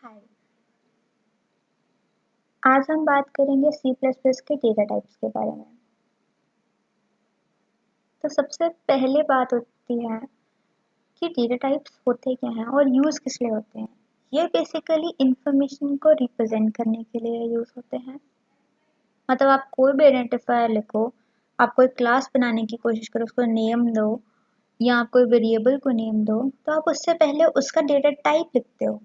हाय। आज हम बात करेंगे सी प्लस प्लस के डेटा टाइप्स के बारे में। तो सबसे पहले बात होती है कि डेटा टाइप्स होते क्या हैं और यूज़ किस लिए होते हैं। ये बेसिकली इंफॉर्मेशन को रिप्रेजेंट करने के लिए यूज़ होते हैं। मतलब आप कोई भी आइडेंटिफायर लिखो, आप कोई क्लास बनाने की कोशिश करो, उसको नेम दो या आप कोई वेरिएबल को नेम दो, तो आप उससे पहले उसका डेटा टाइप लिखते हो।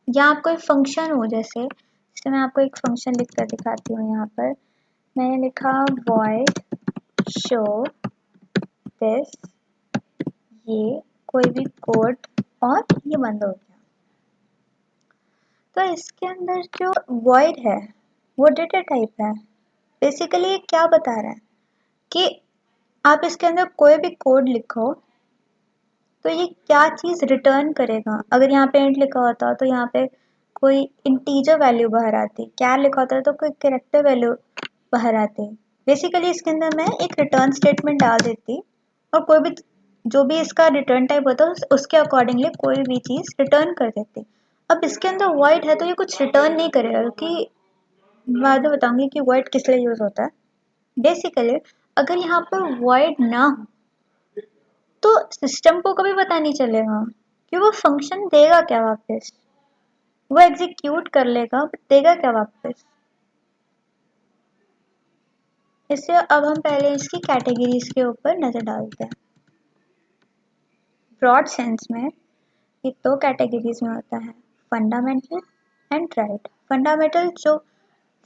या आप कोई फंक्शन हो, जैसे मैं आपको एक फंक्शन लिख कर दिखाती हूँ। यहाँ पर मैंने लिखा void show this, ये कोई भी कोड, और ये बंद हो गया। तो इसके अंदर जो void है वो डेटा टाइप है। बेसिकली ये क्या बता रहा है कि आप इसके अंदर कोई भी कोड लिखो तो ये क्या चीज़ रिटर्न करेगा। अगर यहाँ पे इंट लिखा होता तो यहाँ पे कोई इंटीजर वैल्यू बाहर आती, कैर लिखा होता तो कोई कैरेक्टर वैल्यू बाहर आते। बेसिकली इसके अंदर मैं एक रिटर्न स्टेटमेंट डाल देती और कोई भी जो भी इसका रिटर्न टाइप होता है उसके अकॉर्डिंगली कोई भी चीज़ रिटर्न कर देती। अब इसके अंदर वॉइड है तो ये कुछ रिटर्न नहीं करेगा, क्योंकि बाद में बताऊंगी कि वॉइड किस लिए यूज होता है। बेसिकली अगर यहाँ पर वॉइड ना हो तो सिस्टम को कभी पता नहीं चलेगा कि वो फंक्शन देगा क्या वापस। वो एग्जीक्यूट कर लेगा बट देगा क्या वापस। इससे अब हम पहले इसकी कैटेगरीज के ऊपर नजर डालते हैं। ब्रॉड सेंस में ये दो कैटेगरीज में होता है, फंडामेंटल एंड ड्राइव्ड। फंडामेंटल जो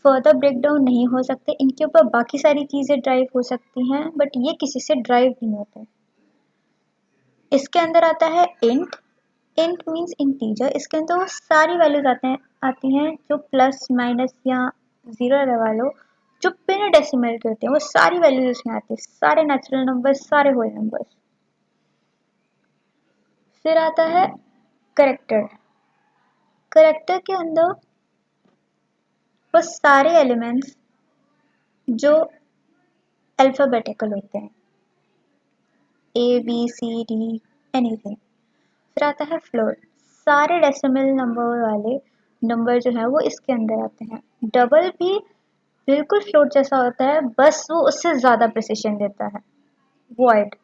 फर्दर ब्रेक डाउन नहीं हो सकते, इनके ऊपर बाकी सारी चीजें ड्राइव हो सकती हैं बट ये किसी से ड्राइव नहीं होते। इसके अंदर आता है इंट। Int means integer. इसके अंदर वो सारी वैल्यूज आती हैं जो प्लस माइनस या जीरो लगा लो, जो बिना डेसिमल के होते हैं, वो सारी वैल्यूज इसमें आती है, सारे नेचुरल नंबर्स, सारे होल नंबर्स। फिर आता है करेक्टर। करेक्टर के अंदर वो सारे एलिमेंट्स जो अल्फाबेटिकल होते हैं, A B C D anything. फिर आता है फ्लोट। सारे डेसिमल नंबर वाले नंबर जो है वो इसके अंदर आते हैं। डबल भी बिल्कुल फ्लोट जैसा होता है, बस वो उससे ज़्यादा प्रिसिशन देता है। वॉइड,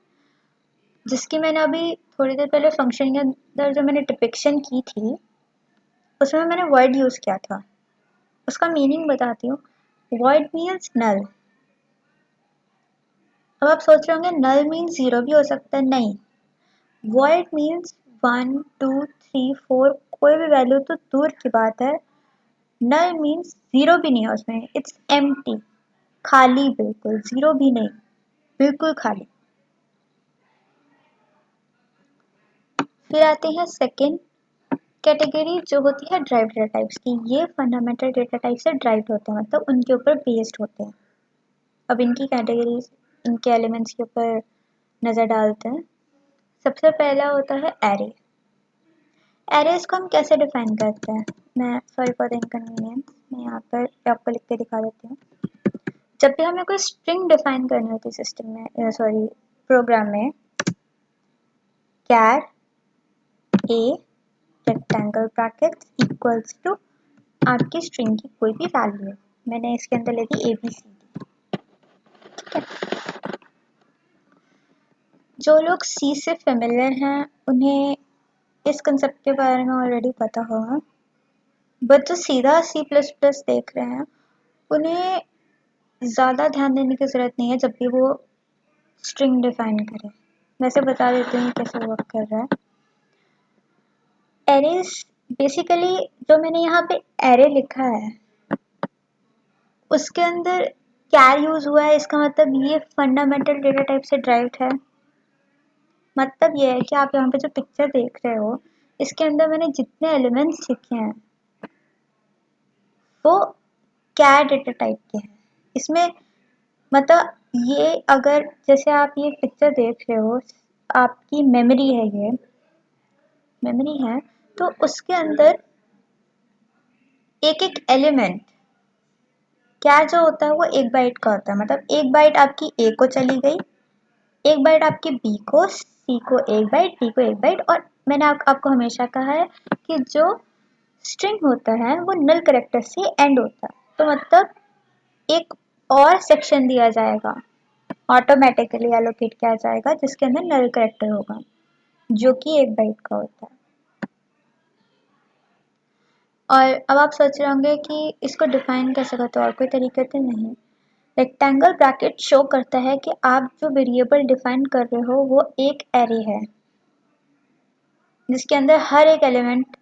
जिसकी मैंने अभी थोड़ी देर पहले फंक्शन के अंदर जो मैंने डिपिक्शन की थी उसमें मैंने वॉइड यूज़ किया था। उसका मीनिंग बताती हूँ। वॉइड मीन्स नल। अब आप सोच रहे होंगे नल मीन्स जीरो भी हो सकता है, नहीं। वॉइड मीन्स 1 2 3 4, कोई भी वैल्यू तो दूर की बात है। नल मीन्स जीरो भी नहीं है उसमें, इट्स एम्प्टी, खाली, बिल्कुल जीरो भी नहीं, बिल्कुल खाली। फिर आते हैं सेकेंड कैटेगरी जो होती है ड्राइव डेटा टाइप्स की। ये फंडामेंटल डेटा टाइप से ड्राइव होते हैं, मतलब उनके ऊपर बेस्ड होते हैं। अब इनकी कैटेगरीज, इनके एलिमेंट्स के ऊपर नज़र डालते हैं। सबसे पहला होता है एरे। एरेज को हम कैसे डिफाइन करते हैं, मैं सॉरी फॉर द इनकन्वीनियंस, मैं यहाँ पर आपको लिख के दिखा देती हूँ। जब भी हमें कोई स्ट्रिंग डिफाइन करनी होती है सिस्टम में, सॉरी प्रोग्राम में, char a rectangle bracket equals to आपकी स्ट्रिंग की कोई भी वैल्यू। मैंने इसके अंदर ले ली ABCD। ठीक है, जो लोग सी से फेमिलियर हैं उन्हें इस कंसेप्ट के बारे में ऑलरेडी पता होगा, बट जो सीधा C++ देख रहे हैं उन्हें ज़्यादा ध्यान देने की ज़रूरत नहीं है जब भी वो स्ट्रिंग डिफाइन करें। वैसे बता देती हूँ कैसे वर्क कर रहा है। एरेज बेसिकली, जो मैंने यहाँ पे एरे लिखा है उसके अंदर कैर यूज हुआ है, इसका मतलब ये फंडामेंटल डेटा टाइप से ड्राइव्ड है। मतलब ये है कि आप यहाँ पे जो पिक्चर देख रहे हो इसके अंदर मैंने जितने एलिमेंट्स लिखे हैं वो कैर डेटा टाइप के हैं। इसमें मतलब ये, अगर जैसे आप ये पिक्चर देख रहे हो, आपकी मेमोरी है, ये मेमोरी है, तो उसके अंदर एक एक एलिमेंट क्या जो होता है वो 1 बाइट का होता है। मतलब 1 बाइट आपकी ए को चली गई, एक बाइट आपकी बी को, सी को एक बाइट, डी को एक बाइट। और मैंने आपको हमेशा कहा है कि जो स्ट्रिंग होता है वो नल कैरेक्टर से एंड होता है, तो मतलब एक और सेक्शन दिया जाएगा, ऑटोमेटिकली एलोकेट किया जाएगा जिसके अंदर नल कैरेक्टर होगा जो कि एक बाइट का होता है। और अब आप सोच रहे होंगे कि इसको डिफाइन कैसे करते हो, और कोई तरीके तो नहीं। रेक्टेंगल ब्रैकेट शो करता है कि आप जो वेरिएबल डिफाइन कर रहे हो वो एक एरे है जिसके अंदर हर एक एलिमेंट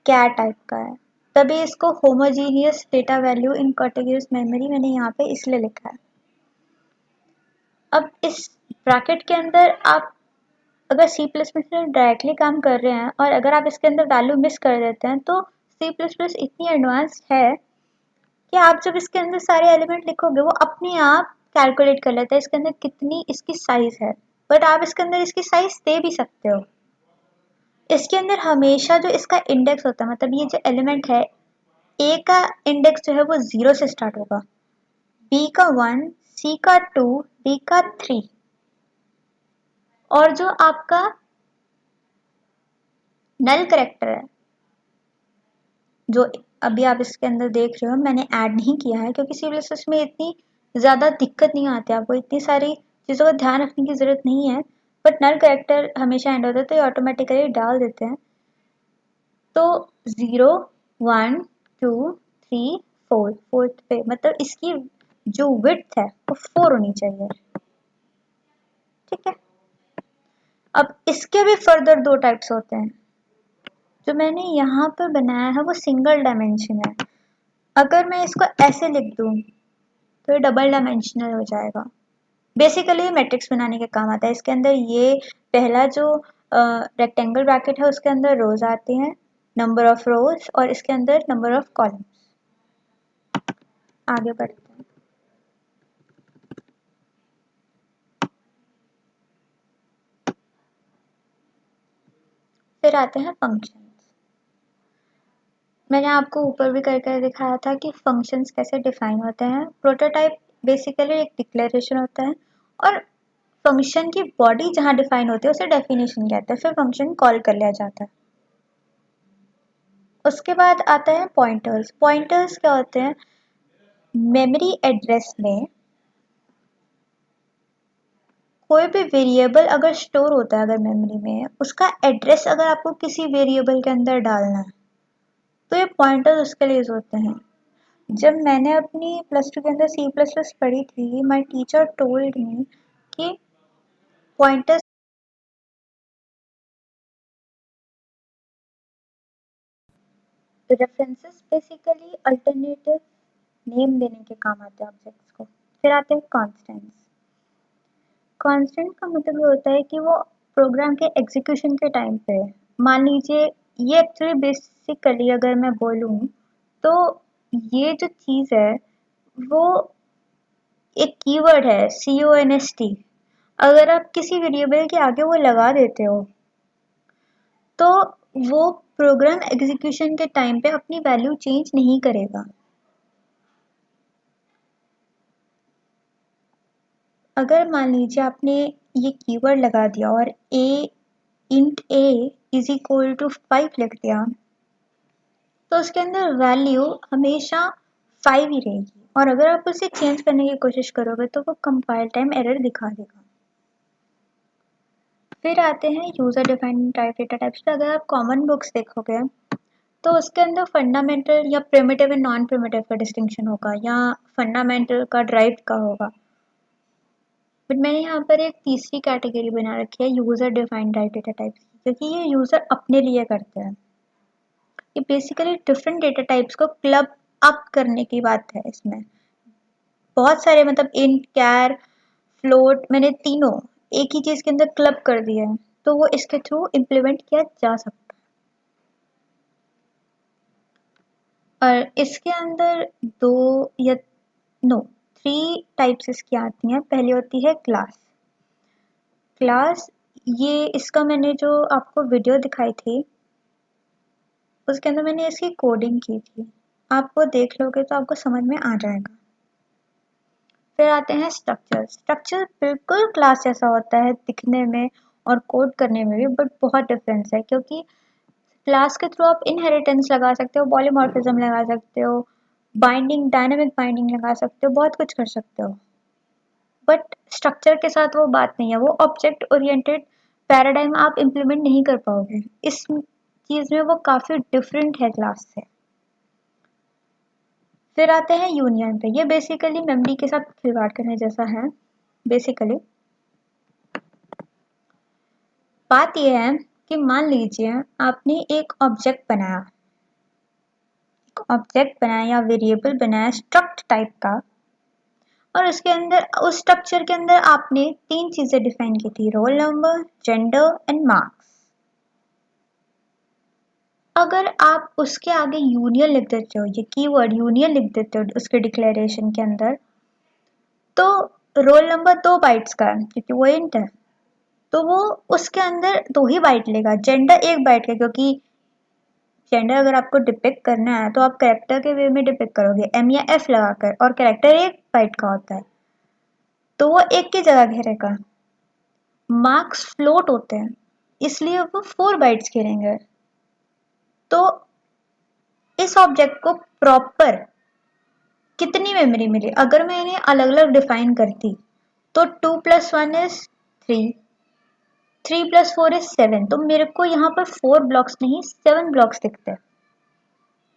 क्या टाइप का है, तभी इसको homogeneous data value in contiguous memory मैंने यहाँ पे इसलिए लिखा है। अब इस ब्रैकेट के अंदर आप अगर सी प्लस प्लस में डायरेक्टली काम कर रहे हैं और अगर आप इसके अंदर वैल्यू मिस कर देते हैं तो सी प्लस प्लस इतनी एडवांस्ड है कि आप जब इसके अंदर सारे एलिमेंट लिखोगे वो अपने आप कैलकुलेट कर लेता है इसके अंदर कितनी इसकी साइज है। बट आप इसके अंदर इसकी साइज दे भी सकते हो। इसके अंदर हमेशा जो इसका इंडेक्स होता है, मतलब ये जो एलिमेंट है, ए का इंडेक्स जो है वो 0 से स्टार्ट होगा, बी का 1, सी का 2, डी का 3, और जो आपका नल करेक्टर है जो अभी आप इसके अंदर देख रहे हो, मैंने ऐड नहीं किया है क्योंकि सी प्लस प्लस में इतनी ज़्यादा दिक्कत नहीं आती, आपको इतनी सारी चीज़ों का ध्यान रखने की ज़रूरत नहीं है। बट नल करेक्टर हमेशा एंड होता है तो ये ऑटोमेटिकली डाल देते हैं। तो 0, 1, 2, 3, 4, फोर्थ पे मतलब इसकी जो विड्थ है वो 4 होनी चाहिए। ठीक है। अब इसके भी फर्दर दो टाइप्स होते हैं। जो मैंने यहाँ पर बनाया है वो सिंगल डायमेंशन है। अगर मैं इसको ऐसे लिख दूँ तो ये डबल डायमेंशनल हो जाएगा। बेसिकली मैट्रिक्स बनाने के काम आता है। इसके अंदर ये पहला जो रेक्टेंगल ब्रैकेट है उसके अंदर रोज आते हैं, नंबर ऑफ रोज, और इसके अंदर नंबर ऑफ कॉलम्स। आगे बढ़ते हैं। फिर आते हैं फंक्शंस। मैंने आपको ऊपर भी करके दिखाया था कि फंक्शंस कैसे डिफाइन होते हैं। प्रोटोटाइप बेसिकली एक डिक्लेरेशन होता है और फंक्शन की बॉडी जहाँ डिफाइन होती है उसे डेफिनेशन कहते हैं, फिर फंक्शन कॉल कर लिया जाता है। उसके बाद आता है पॉइंटर्स। पॉइंटर्स क्या होते हैं? मेमोरी एड्रेस में कोई भी वेरिएबल अगर स्टोर होता है, अगर मेमोरी में उसका एड्रेस अगर आपको किसी वेरिएबल के अंदर डालना है तो ये पॉइंटर्स उसके लिए यूज होते हैं। जब मैंने अपनी प्लस टू के अंदर सी प्लस प्लस पढ़ी थी, माई टीचर टोल्ड मी कि pointers references basically alternative name देने के काम आते हैं ऑब्जेक्ट्स को। फिर आते हैं कॉन्स्टेंट्स। कांस्टेंट का मतलब ये होता है कि वो प्रोग्राम के एग्जीक्यूशन के टाइम पे, मान लीजिए ये एक्चुअली बेसिकली अगर मैं बोलूँ तो ये जो चीज़ है वो एक कीवर्ड है, CONST। अगर आप किसी वेरिएबल के आगे वो लगा देते हो तो वो प्रोग्राम एग्जीक्यूशन के टाइम पे अपनी वैल्यू चेंज नहीं करेगा। अगर मान लीजिए आपने ये कीवर्ड लगा दिया और int a is equal to 5 लिख दिया तो उसके अंदर वैल्यू हमेशा 5 ही रहेगी, और अगर आप उसे चेंज करने की कोशिश करोगे तो वो कंपाइल टाइम एरर दिखा देगा। फिर आते हैं user defined type data types पे। अगर आप कॉमन बुक्स देखोगे तो उसके अंदर फंडामेंटल या प्रिमिटिव एंड नॉन प्रिमिटिव का डिस्टिंक्शन होगा, या फंडामेंटल का ड्राइव का होगा। बट मैंने यहाँ पर एक तीसरी कैटेगरी बना रखी है user defined type data types की, क्योंकि ये यूजर अपने लिए करते हैं। ये बेसिकली डिफरेंट डेटा टाइप्स को क्लब अप करने की बात है। इसमें बहुत सारे मतलब इंट, कैर, फ्लोट, मैंने तीनों एक ही चीज के अंदर क्लब कर दिया है, तो वो इसके थ्रू इम्प्लीमेंट किया जा सकता है। और इसके अंदर दो या नो 3 टाइप्स इसकी आती हैं। पहली होती है क्लास। क्लास ये इसका मैंने जो आपको वीडियो दिखाई थी उसके अंदर मैंने इसकी कोडिंग की थी, आप वो देख लोगे तो आपको समझ में आ जाएगा। फिर आते हैं स्ट्रक्चर। स्ट्रक्चर बिल्कुल क्लास जैसा होता है दिखने में और कोड करने में भी, बट बहुत डिफरेंस है, क्योंकि क्लास के थ्रू आप इनहेरिटेंस लगा सकते हो, पॉलीमॉर्फिज्म लगा सकते हो, बाइंडिंग, डायनामिक बाइंडिंग लगा सकते हो, बहुत कुछ कर सकते हो। बट स्ट्रक्चर के साथ वो बात नहीं है, वो ऑब्जेक्ट ओरिएंटेड पैराडाइम आप इम्प्लीमेंट नहीं कर पाओगे। इस चीज में वो काफी डिफरेंट है क्लास से। फिर आते हैं यूनियन पे। ये बेसिकली मेमोरी के साथ खिलवाड़ करने जैसा है। बेसिकली बात यह है कि मान लीजिए आपने एक ऑब्जेक्ट बनाया या वेरिएबल बनाया स्ट्रक्ट टाइप का, और उसके अंदर, उस स्ट्रक्चर के अंदर आपने 3 चीजें डिफाइन की थी, roll number, gender and marks. अगर आप उसके आगे यूनियन लिख देते हो, ये कीवर्ड यूनियन लिख देते हो उसके डिक्लेरेशन के अंदर, तो रोल नंबर 2 बाइट्स का है क्योंकि वो इंट है, तो वो उसके अंदर 2 ही बाइट लेगा। जेंडर 1 बाइट का, क्योंकि जेंडर अगर आपको डिपिक्ट करना है तो आप कैरेक्टर के वे में डिपिक्ट करोगे, एम या एफ लगाकर, और कैरेक्टर 1 बाइट का होता है, तो वो 1 की जगह घेरेगा। मार्क्स फ्लोट होते हैं, इसलिए वो 4 बाइट्स घेरेंगे। तो इस ऑब्जेक्ट को प्रॉपर कितनी मेमोरी मिली, अगर मैं इन्हें अलग अलग डिफाइन करती, तो 2 + 1 इज 3, 3 + 4 इज 7, तो मेरे को यहाँ पर 4 ब्लॉक्स नहीं 7 ब्लॉक्स दिखते हैं।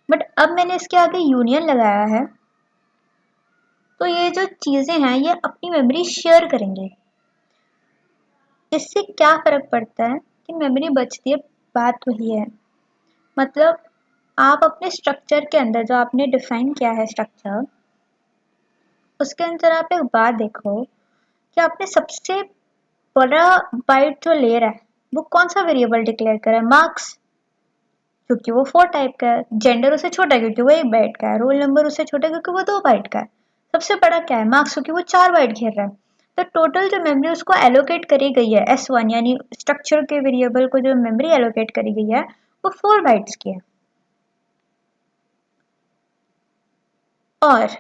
बट अब मैंने इसके आगे यूनियन लगाया है, तो ये जो चीजें हैं ये अपनी मेमोरी शेयर करेंगे। इससे क्या फर्क पड़ता है कि मेमोरी बचती है, बात वही है। मतलब आप अपने स्ट्रक्चर के अंदर जो आपने डिफाइन किया है स्ट्रक्चर, उसके अंदर आप एक बात देखो कि आपने सबसे बड़ा बाइट जो ले रहा है वो कौन सा वेरिएबल डिक्लेयर करा है, मार्क्स, क्योंकि वो 4 टाइप का है। जेंडर उससे छोटा है क्योंकि वो 1 बाइट का है। रोल नंबर उससे छोटा है क्योंकि वो 2 बाइट का है। सबसे बड़ा क्या है, मार्क्स, क्योंकि वो 4 बाइट घेर रहा है। तो टोटल जो मेमोरी उसको एलोकेट करी गई है S1, यानी स्ट्रक्चर के वेरिएबल को जो मेमोरी एलोकेट करी गई है वो 4 बाइट्स की है। और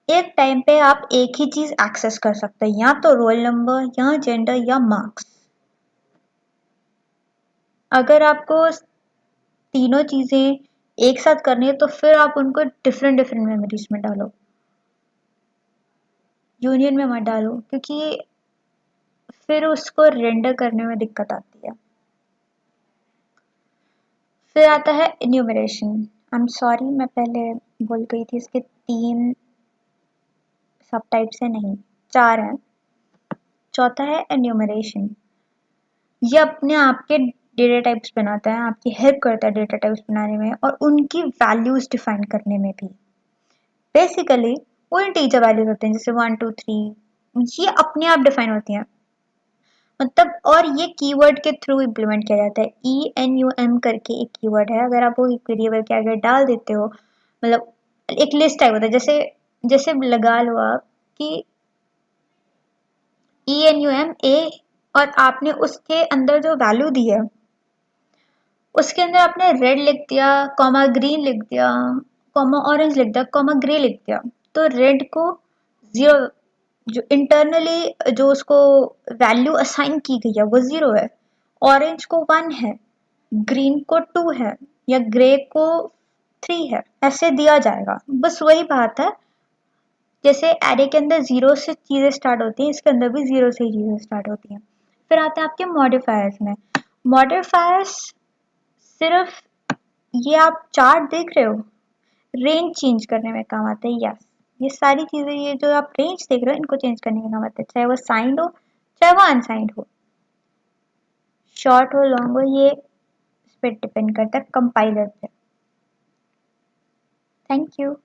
एक टाइम पे आप एक ही चीज एक्सेस कर सकते हैं, या तो रोल नंबर या जेंडर या मार्क्स। अगर आपको तीनों चीजें एक साथ करनी है तो फिर आप उनको डिफरेंट डिफरेंट मेमोरीज में डालो, यूनियन में मत डालो, क्योंकि फिर उसको रेंडर करने में दिक्कत आती है। फिर आता है इन्यूमरेशन। आई एम सॉरी, मैं पहले बोल गई थी, इसके 3 सब टाइप्स है, नहीं 4 हैं। चौथा है इन्यूमरेशन। ये अपने आप के डेटा टाइप्स बनाता है, आपकी हेल्प करता है डेटा टाइप्स बनाने में और उनकी वैल्यूज डिफाइन करने में भी। बेसिकली वो इंटीजर वैल्यूज होते हैं, जैसे 1 2 3, ये अपने आप डिफाइन होती हैं। मतलब, और ये कीवर्ड के थ्रू इम्प्लीमेंट किया जाता है। ENUM करके एक कीवर्ड है, अगर आप वो वेरिएबल के आगे डाल देते हो, मतलब एक लिस्ट टाइप होता है, जैसे जैसे लगा लो आप कि ENUM A, और आपने उसके अंदर जो वैल्यू दी है उसके अंदर आपने रेड लिख दिया, कॉमा ग्रीन लिख दिया, कॉमा ऑरेंज लिख दिया, कॉमा ग्रे लिख दिया, तो रेड को 0, जो इंटरनली जो उसको वैल्यू असाइन की गई है वो 0 है, ऑरेंज को 1 है, ग्रीन को 2 है, या ग्रे को 3 है, ऐसे दिया जाएगा। बस वही बात है, जैसे एरे के अंदर 0 से चीजें स्टार्ट होती हैं, इसके अंदर भी 0 से ही चीजें स्टार्ट होती हैं। फिर आते हैं आपके मॉडिफायर्स में। मॉडिफायर्स सिर्फ, ये आप चार्ट देख रहे हो, रेंज चेंज करने में काम आते हैं। यस, ये सारी चीजें, ये जो आप रेंज देख रहे हो, इनको चेंज करने में काम आते हैं, चाहे वो साइंड हो चाहे वो अनसाइंड हो, शॉर्ट हो लॉन्ग हो, ये इस पर डिपेंड करता है कंपाइलर पे। Thank you.